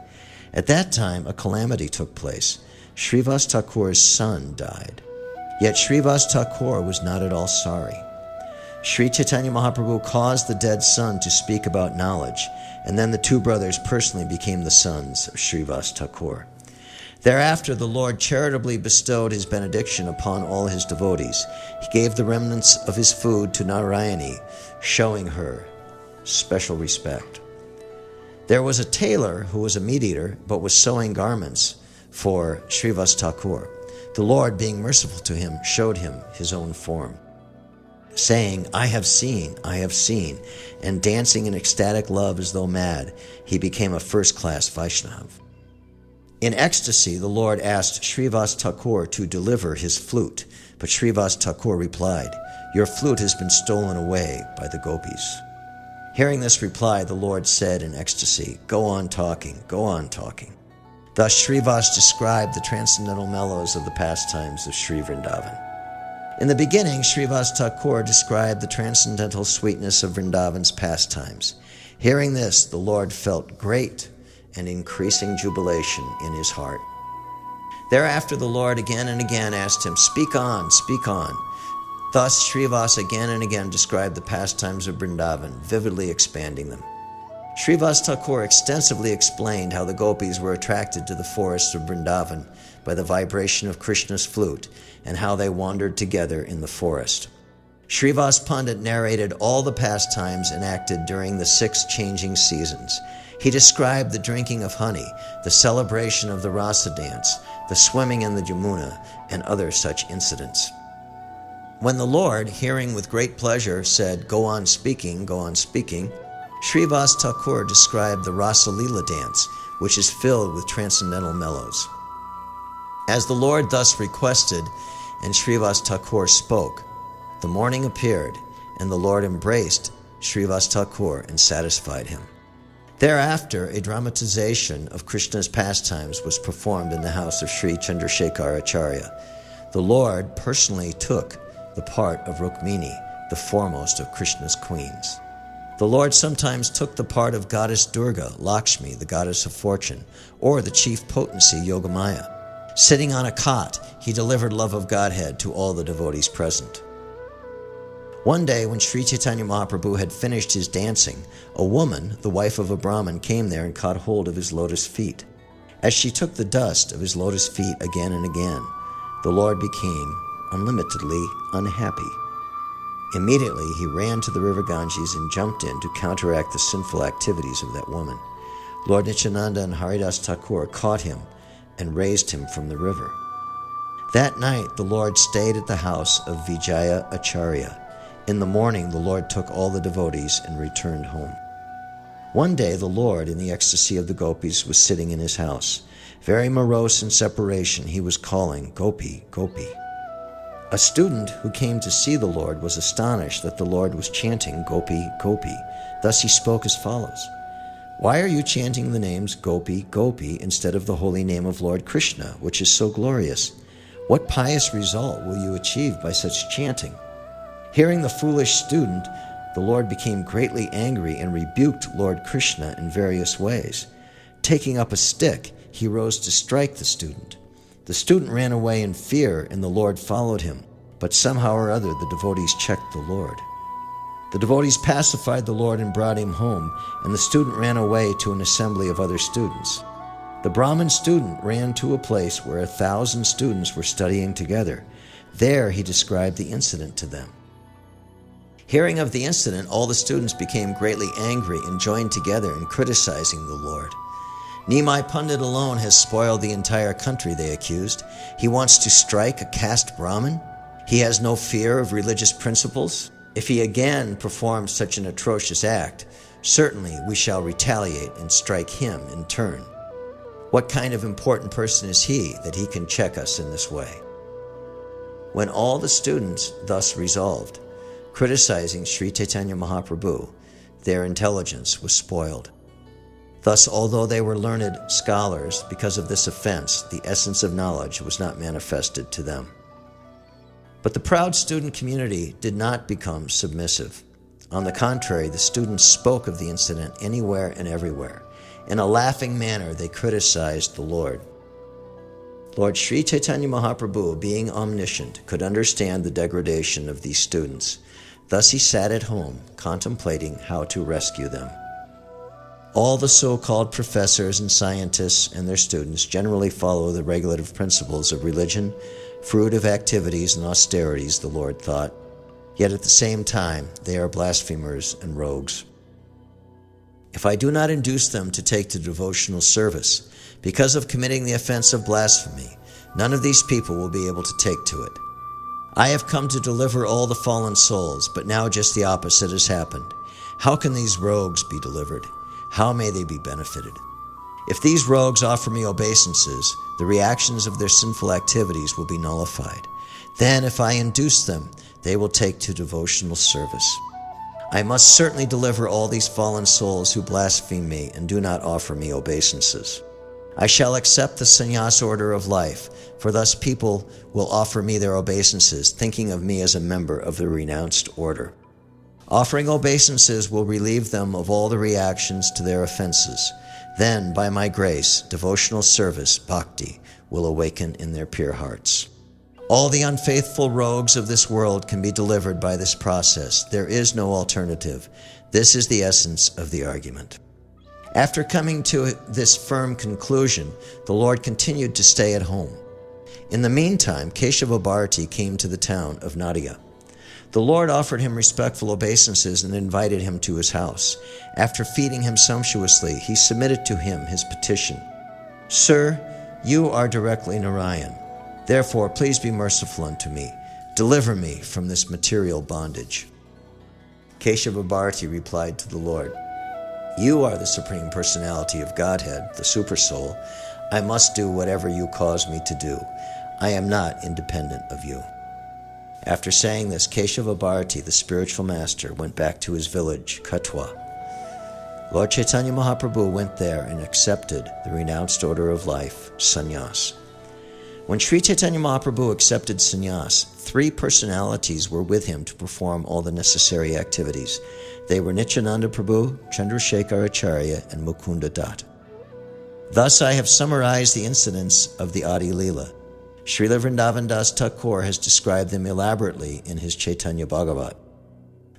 S1: At that time, a calamity took place. Srivas Thakur's son died. Yet Srivas Thakur was not at all sorry. Śrī Caitanya Mahaprabhu caused the dead son to speak about knowledge, and then the 2 brothers personally became the sons of Srivas Thakur. Thereafter, the Lord charitably bestowed his benediction upon all his devotees. He gave the remnants of his food to Narayani, showing her special respect. There was a tailor who was a meat-eater, but was sewing garments for Srivas Thakur. The Lord, being merciful to him, showed him his own form, saying, I have seen, and dancing in ecstatic love as though mad, he became a first-class Vaishnava. In ecstasy, the Lord asked Srivas Thakur to deliver his flute, but Srivas Thakur replied, your flute has been stolen away by the gopis. Hearing this reply, the Lord said in ecstasy, go on talking, go on talking. Thus Srivas described the transcendental mellows of the pastimes of Sri Vrindavan. In the beginning, Srivas Thakur described the transcendental sweetness of Vrindavan's pastimes. Hearing this, the Lord felt great and increasing jubilation in his heart. Thereafter, the Lord again and again asked him, "Speak on, speak on." Thus, Srivas again and again described the pastimes of Vrindavan, vividly expanding them. Srivas Thakur extensively explained how the gopis were attracted to the forests of Vrindavan by the vibration of Krishna's flute, and how they wandered together in the forest. Srivas Pandit narrated all the pastimes enacted during the 6 changing seasons. He described the drinking of honey, the celebration of the rasa dance, the swimming in the Jamuna, and other such incidents. When the Lord, hearing with great pleasure, said, "Go on speaking, go on speaking," Srivas Thakur described the adi-lila dance, which is filled with transcendental mellows. As the Lord thus requested, and Srivas Thakur spoke, the morning appeared, and the Lord embraced Srivas Thakur and satisfied him. Thereafter, a dramatization of Krishna's pastimes was performed in the house of Śrī Caitanya. The Lord personally took the part of Rukmini, the foremost of Krishna's queens. The Lord sometimes took the part of goddess Durga, Lakshmi, the goddess of fortune, or the chief potency Yogamaya. Sitting on a cot, he delivered love of Godhead to all the devotees present. One day, when Śrī Caitanya Mahaprabhu had finished his dancing, a woman, the wife of a Brahmin, came there and caught hold of his lotus feet. As she took the dust of his lotus feet again and again, the Lord became unlimitedly unhappy. Immediately, he ran to the river Ganges and jumped in to counteract the sinful activities of that woman. Lord Nityananda and Haridas Thakur caught him and raised him from the river. That night, the Lord stayed at the house of Vijaya Acharya. In the morning, the Lord took all the devotees and returned home. One day, the Lord, in the ecstasy of the gopis, was sitting in his house. Very morose in separation, he was calling, "Gopi, Gopi." A student who came to see the Lord was astonished that the Lord was chanting Gopi, Gopi. Thus he spoke as follows: "Why are you chanting the names Gopi, Gopi instead of the holy name of Lord Krishna, which is so glorious? What pious result will you achieve by such chanting?" Hearing the foolish student, the Lord became greatly angry and rebuked Lord Krishna in various ways. Taking up a stick, he rose to strike the student. The student ran away in fear, and the Lord followed him. But somehow or other, the devotees checked the Lord. The devotees pacified the Lord and brought him home, and the student ran away to an assembly of other students. The Brahmin student ran to a place where 1,000 students were studying together. There he described the incident to them. Hearing of the incident, all the students became greatly angry and joined together in criticizing the Lord. Nimai Pandit alone has spoiled the entire country, they accused. He wants to strike a caste Brahmin? He has no fear of religious principles? If he again performs such an atrocious act, certainly we shall retaliate and strike him in turn. What kind of important person is he that he can check us in this way? When all the students thus resolved, criticizing Śrī Caitanya Mahaprabhu, their intelligence was spoiled. Thus, although they were learned scholars, because of this offense, the essence of knowledge was not manifested to them. But the proud student community did not become submissive. On the contrary, the students spoke of the incident anywhere and everywhere. In a laughing manner, they criticized the Lord. Lord Śrī Caitanya Mahaprabhu, being omniscient, could understand the degradation of these students. Thus he sat at home, contemplating how to rescue them. All the so-called professors and scientists and their students generally follow the regulative principles of religion, fruitive activities and austerities, the Lord thought. Yet at the same time, they are blasphemers and rogues. If I do not induce them to take to devotional service, because of committing the offense of blasphemy, none of these people will be able to take to it. I have come to deliver all the fallen souls, but now just the opposite has happened. How can these rogues be delivered? How may they be benefited? If these rogues offer me obeisances, the reactions of their sinful activities will be nullified. Then, if I induce them, they will take to devotional service. I must certainly deliver all these fallen souls who blaspheme me and do not offer me obeisances. I shall accept the sannyas order of life, for thus people will offer me their obeisances, thinking of me as a member of the renounced order. Offering obeisances will relieve them of all the reactions to their offenses. Then, by my grace, devotional service, bhakti, will awaken in their pure hearts. All the unfaithful rogues of this world can be delivered by this process. There is no alternative. This is the essence of the argument. After coming to this firm conclusion, the Lord continued to stay at home. In the meantime, Keshava Bharati came to the town of Nadia. The Lord offered him respectful obeisances and invited him to his house. After feeding him sumptuously, he submitted to him his petition. Sir, you are directly Narayan. Therefore, please be merciful unto me. Deliver me from this material bondage. Keshava Bharati replied to the Lord, You are the Supreme Personality of Godhead, the Supersoul. I must do whatever you cause me to do. I am not independent of you. After saying this, Keshava Bharati, the spiritual master, went back to his village, Katwa. Lord Chaitanya Mahaprabhu went there and accepted the renounced order of life, sannyas. When Śrī Caitanya Mahaprabhu accepted sannyas, 3 personalities were with him to perform all the necessary activities. They were Nityananda Prabhu, Chandrasekhar Acharya, and Mukunda Dutt. Thus I have summarized the incidents of the adi-lila. Srila Vrindavan Das Thakur has described them elaborately in his Chaitanya Bhagavat.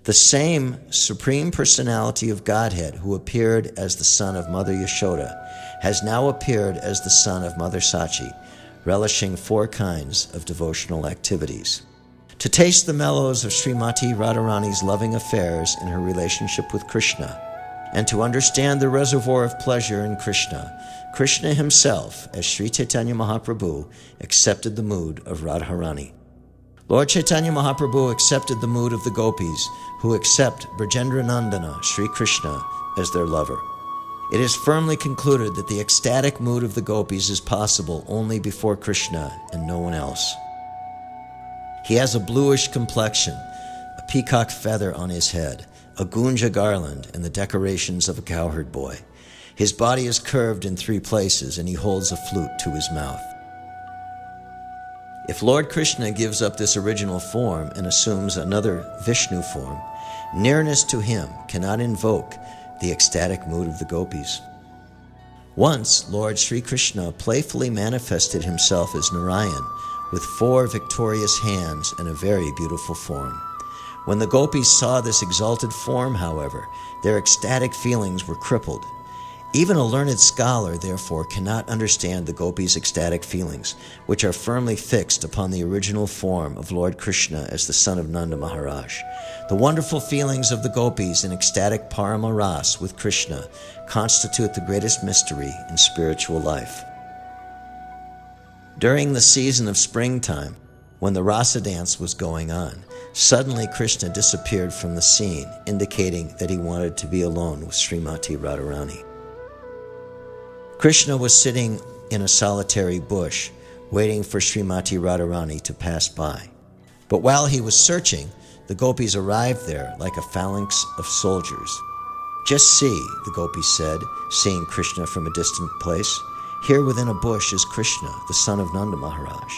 S1: The same Supreme Personality of Godhead who appeared as the son of Mother Yashoda has now appeared as the son of Mother Sachi, relishing 4 kinds of devotional activities. To taste the mellows of Srimati Radharani's loving affairs in her relationship with Krishna, and to understand the reservoir of pleasure in Krishna, Krishna himself, as Śrī Caitanya Mahaprabhu, accepted the mood of Radharani. Lord Chaitanya Mahaprabhu accepted the mood of the gopis, who accept Brajendra Nandana, Sri Krishna, as their lover. It is firmly concluded that the ecstatic mood of the gopis is possible only before Krishna and no one else. He has a bluish complexion, a peacock feather on his head, a gunja garland, and the decorations of a cowherd boy. His body is curved in 3 places, and he holds a flute to his mouth. If Lord Krishna gives up this original form and assumes another Vishnu form, nearness to him cannot invoke the ecstatic mood of the gopis. Once, Lord Sri Krishna playfully manifested himself as Narayan with 4 victorious hands and a very beautiful form. When the gopis saw this exalted form, however, their ecstatic feelings were crippled. Even a learned scholar, therefore, cannot understand the gopis' ecstatic feelings, which are firmly fixed upon the original form of Lord Krishna as the son of Nanda Maharaj. The wonderful feelings of the gopis in ecstatic parama ras with Krishna constitute the greatest mystery in spiritual life. During the season of springtime, when the rasa dance was going on, suddenly Krishna disappeared from the scene, indicating that he wanted to be alone with Srimati Radharani. Krishna was sitting in a solitary bush, waiting for Srimati Radharani to pass by. But while he was searching, the gopis arrived there like a phalanx of soldiers. "Just see," the gopis said, seeing Krishna from a distant place. "Here within a bush is Krishna, the son of Nanda Maharaj."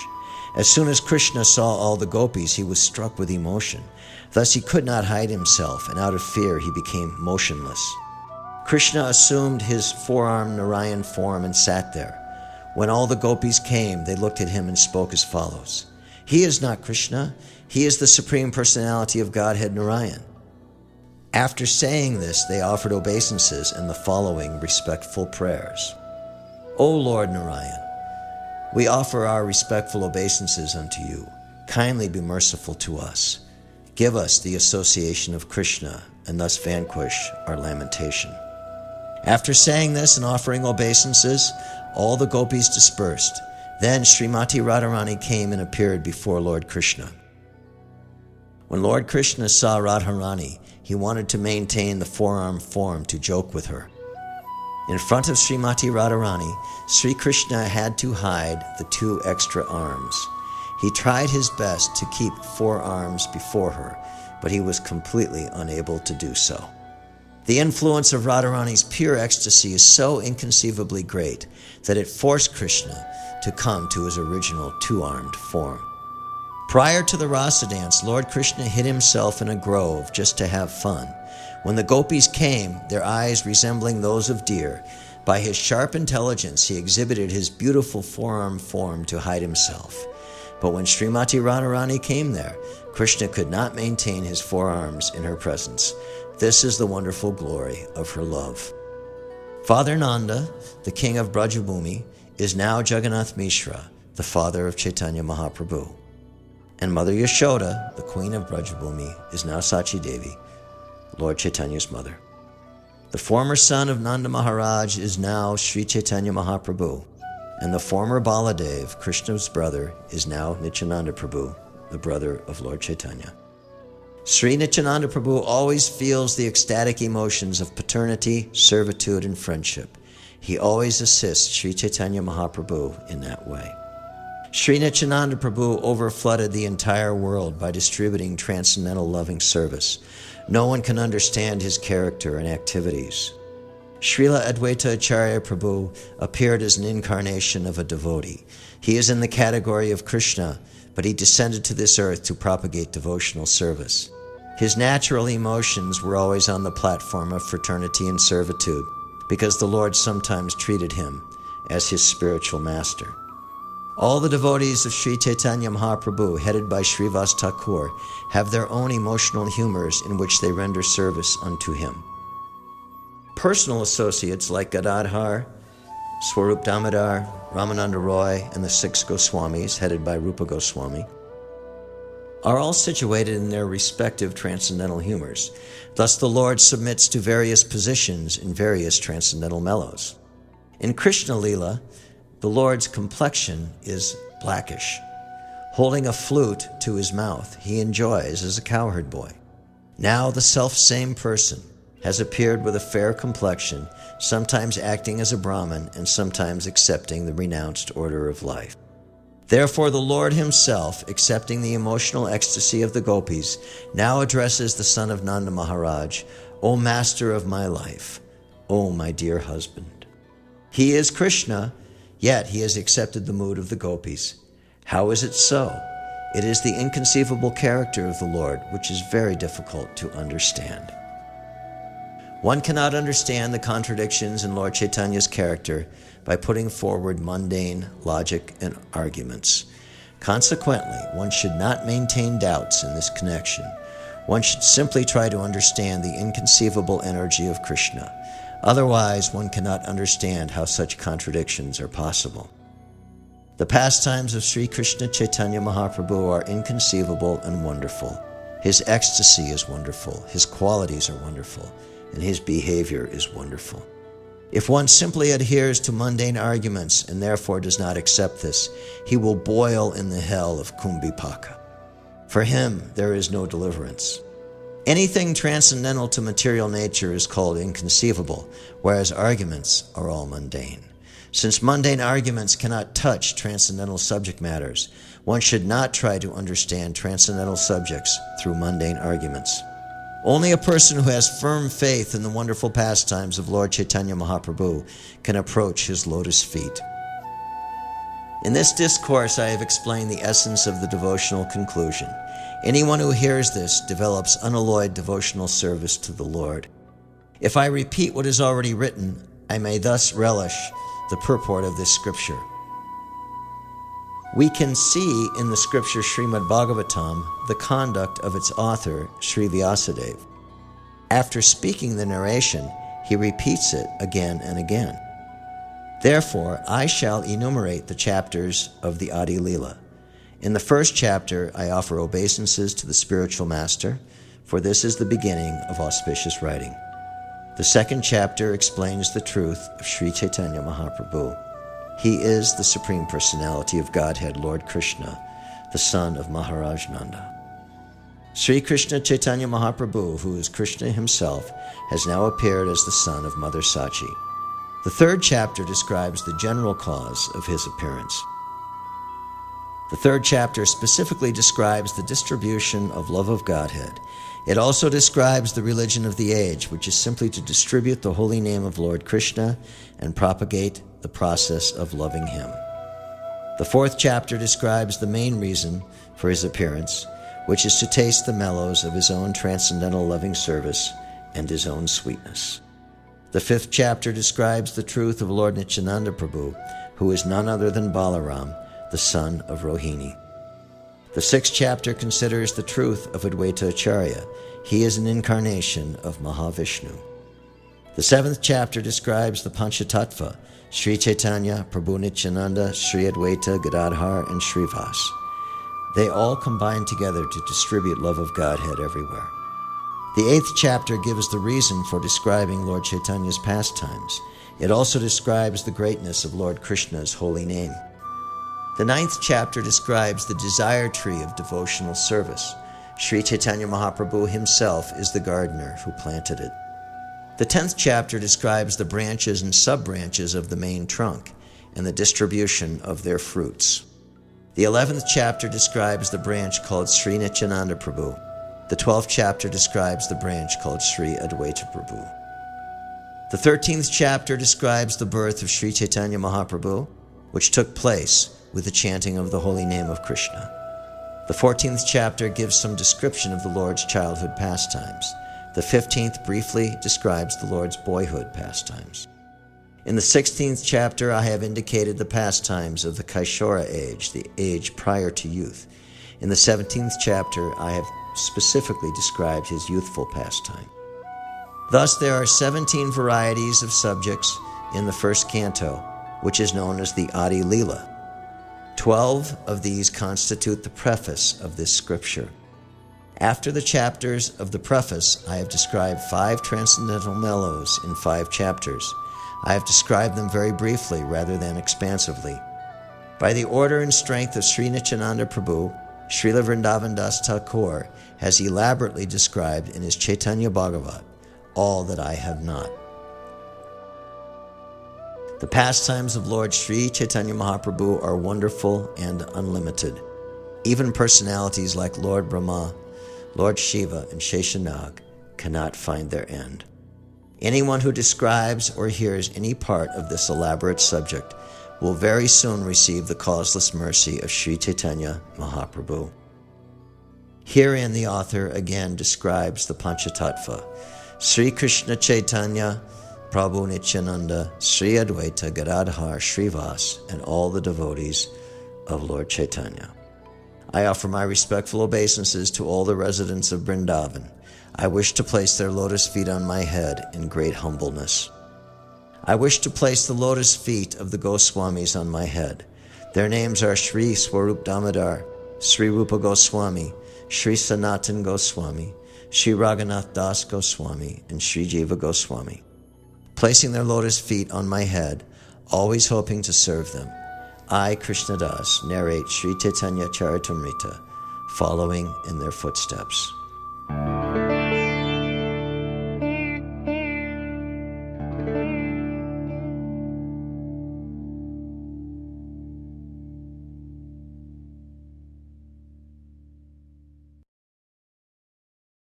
S1: As soon as Krishna saw all the gopis, he was struck with emotion. Thus he could not hide himself, and out of fear he became motionless. Krishna assumed his 4-armed Narayan form and sat there. When all the gopis came, they looked at him and spoke as follows: "He is not Krishna. He is the Supreme Personality of Godhead Narayan." After saying this, they offered obeisances and the following respectful prayers. "O Lord Narayan, we offer our respectful obeisances unto you. Kindly be merciful to us. Give us the association of Krishna and thus vanquish our lamentation." After saying this and offering obeisances, all the gopis dispersed. Then Srimati Radharani came and appeared before Lord Krishna. When Lord Krishna saw Radharani, he wanted to maintain the 4-armed form to joke with her. In front of Srimati Radharani, Sri Krishna had to hide the 2 extra arms. He tried his best to keep 4 arms before her, but he was completely unable to do so. The influence of Radharani's pure ecstasy is so inconceivably great that it forced Krishna to come to his original two-armed form. Prior to the rasa dance, Lord Krishna hid himself in a grove just to have fun. When the gopis came, their eyes resembling those of deer, by his sharp intelligence he exhibited his beautiful four-arm form to hide himself. But when Srimati Radharani came there, Krishna could not maintain his forearms in her presence. This is the wonderful glory of her love. Father Nanda, the king of Brajabhumi, is now Jagannath Mishra, the father of Chaitanya Mahaprabhu. And Mother Yashoda, the queen of Brajabhumi, is now Sachi Devi, Lord Chaitanya's mother. The former son of Nanda Maharaj is now Śrī Caitanya Mahaprabhu, and the former Baladev, Krishna's brother, is now Nityananda Prabhu, the brother of Lord Chaitanya. Sri Nityananda Prabhu always feels the ecstatic emotions of paternity, servitude, and friendship. He always assists Śrī Caitanya Mahaprabhu in that way. Sri Nityananda Prabhu overflooded the entire world by distributing transcendental loving service. No one can understand his character and activities. Srila Advaita Acharya Prabhu appeared as an incarnation of a devotee. He is in the category of Krishna, but he descended to this earth to propagate devotional service. His natural emotions were always on the platform of fraternity and servitude, because the Lord sometimes treated him as his spiritual master. All the devotees of Śrī Caitanya Mahaprabhu, headed by Srivas Thakur, have their own emotional humors in which they render service unto him. Personal associates like Gadadhar, Swarup Damodar, Ramananda Roy, and the 6 Goswamis, headed by Rupa Goswami, are all situated in their respective transcendental humors. Thus the Lord submits to various positions in various transcendental mellows. In Krishna Lila, the Lord's complexion is blackish. Holding a flute to his mouth, he enjoys as a cowherd boy. Now the self-same person has appeared with a fair complexion, sometimes acting as a Brahmin and sometimes accepting the renounced order of life. Therefore the Lord himself, accepting the emotional ecstasy of the gopis, now addresses the son of Nanda Maharaj, O master of my life, O my dear husband. He is Krishna, yet he has accepted the mood of the gopis. How is it so? It is the inconceivable character of the Lord, which is very difficult to understand. One cannot understand the contradictions in Lord Chaitanya's character by putting forward mundane logic and arguments. Consequently, one should not maintain doubts in this connection. One should simply try to understand the inconceivable energy of Krishna. Otherwise, one cannot understand how such contradictions are possible. The pastimes of Sri Krishna Chaitanya Mahaprabhu are inconceivable and wonderful. His ecstasy is wonderful, his qualities are wonderful, and his behavior is wonderful. If one simply adheres to mundane arguments and therefore does not accept this, he will boil in the hell of Kumbhipaka. For him, there is no deliverance. Anything transcendental to material nature is called inconceivable, whereas arguments are all mundane. Since mundane arguments cannot touch transcendental subject matters, one should not try to understand transcendental subjects through mundane arguments. Only a person who has firm faith in the wonderful pastimes of Lord Chaitanya Mahaprabhu can approach his lotus feet. In this discourse, I have explained the essence of the devotional conclusion. Anyone who hears this develops unalloyed devotional service to the Lord. If I repeat what is already written, I may thus relish the purport of this scripture. We can see in the scripture Srimad Bhagavatam the conduct of its author, Sri Vyasadeva. After speaking the narration, he repeats it again and again. Therefore, I shall enumerate the chapters of the adi-lila. In the first chapter, I offer obeisances to the spiritual master, for this is the beginning of auspicious writing. The second chapter explains the truth of Śrī Caitanya Mahaprabhu. He is the Supreme Personality of Godhead, Lord Krishna, the son of Maharaj Nanda. Sri Krishna Chaitanya Mahaprabhu, who is Krishna himself, has now appeared as the son of Mother Sachi. The third chapter describes the general cause of his appearance. The third chapter specifically describes the distribution of love of Godhead. It also describes the religion of the age, which is simply to distribute the holy name of Lord Krishna and propagate the process of loving Him. The fourth chapter describes the main reason for His appearance, which is to taste the mellows of His own transcendental loving service and His own sweetness. The fifth chapter describes the truth of Lord Nityananda Prabhu, who is none other than Balaram, the son of Rohini. The sixth chapter considers the truth of Advaita Acharya. He is an incarnation of Mahavishnu. The seventh chapter describes the Panchatattva, Śrī Caitanya, Prabhu Nityananda, Śrī Advaita, Gadadhar, and Srivas. They all combine together to distribute love of Godhead everywhere. The eighth chapter gives the reason for describing Lord Chaitanya's pastimes. It also describes the greatness of Lord Krishna's holy name. The ninth chapter describes the desire tree of devotional service. Śrī Caitanya Mahaprabhu himself is the gardener who planted it. The 10th chapter describes the branches and sub-branches of the main trunk and the distribution of their fruits. The 11th chapter describes the branch called Śrī Nityananda Prabhu. The 12th chapter describes the branch called Śrī Advaita Prabhu. The 13th chapter describes the birth of Śrī Caitanya Mahaprabhu, which took place with the chanting of the holy name of Krishna. The 14th chapter gives some description of the Lord's childhood pastimes. The 15th briefly describes the Lord's boyhood pastimes. In the 16th chapter, I have indicated the pastimes of the Kaishora age, the age prior to youth. In the 17th chapter, I have specifically described his youthful pastime. Thus, there are 17 varieties of subjects in the first canto, which is known as the adi-lila. 12 of these constitute the preface of this scripture. After the chapters of the preface, I have described 5 transcendental mellows in 5 chapters. I have described them very briefly rather than expansively. By the order and strength of Śrī Nityananda Prabhu, Srila Vrindavan Das Thakur has elaborately described in his Chaitanya Bhagavat all that I have not. The pastimes of Lord Śrī Caitanya Mahaprabhu are wonderful and unlimited. Even personalities like Lord Brahma, Lord Shiva, and Sheshanag cannot find their end. Anyone who describes or hears any part of this elaborate subject will very soon receive the causeless mercy of Śrī Caitanya Mahaprabhu. Herein the author again describes the Panchatattva, Sri Krishna Chaitanya, Prabhu Nityananda, Śrī Advaita, Gadadhar, Srivas, and all the devotees of Lord Chaitanya. I offer my respectful obeisances to all the residents of Vrindavan. I wish to place their lotus feet on my head in great humbleness. I wish to place the lotus feet of the Goswamis on my head. Their names are Shri Swarup Damodar, Sri Rupa Goswami, Shri Sanatan Goswami, Shri Raghunath Das Goswami, and Shri Jiva Goswami. Placing their lotus feet on my head, always hoping to serve them, I, Krishna Das, narrate Śrī Caitanya caritāmṛta, following in their footsteps.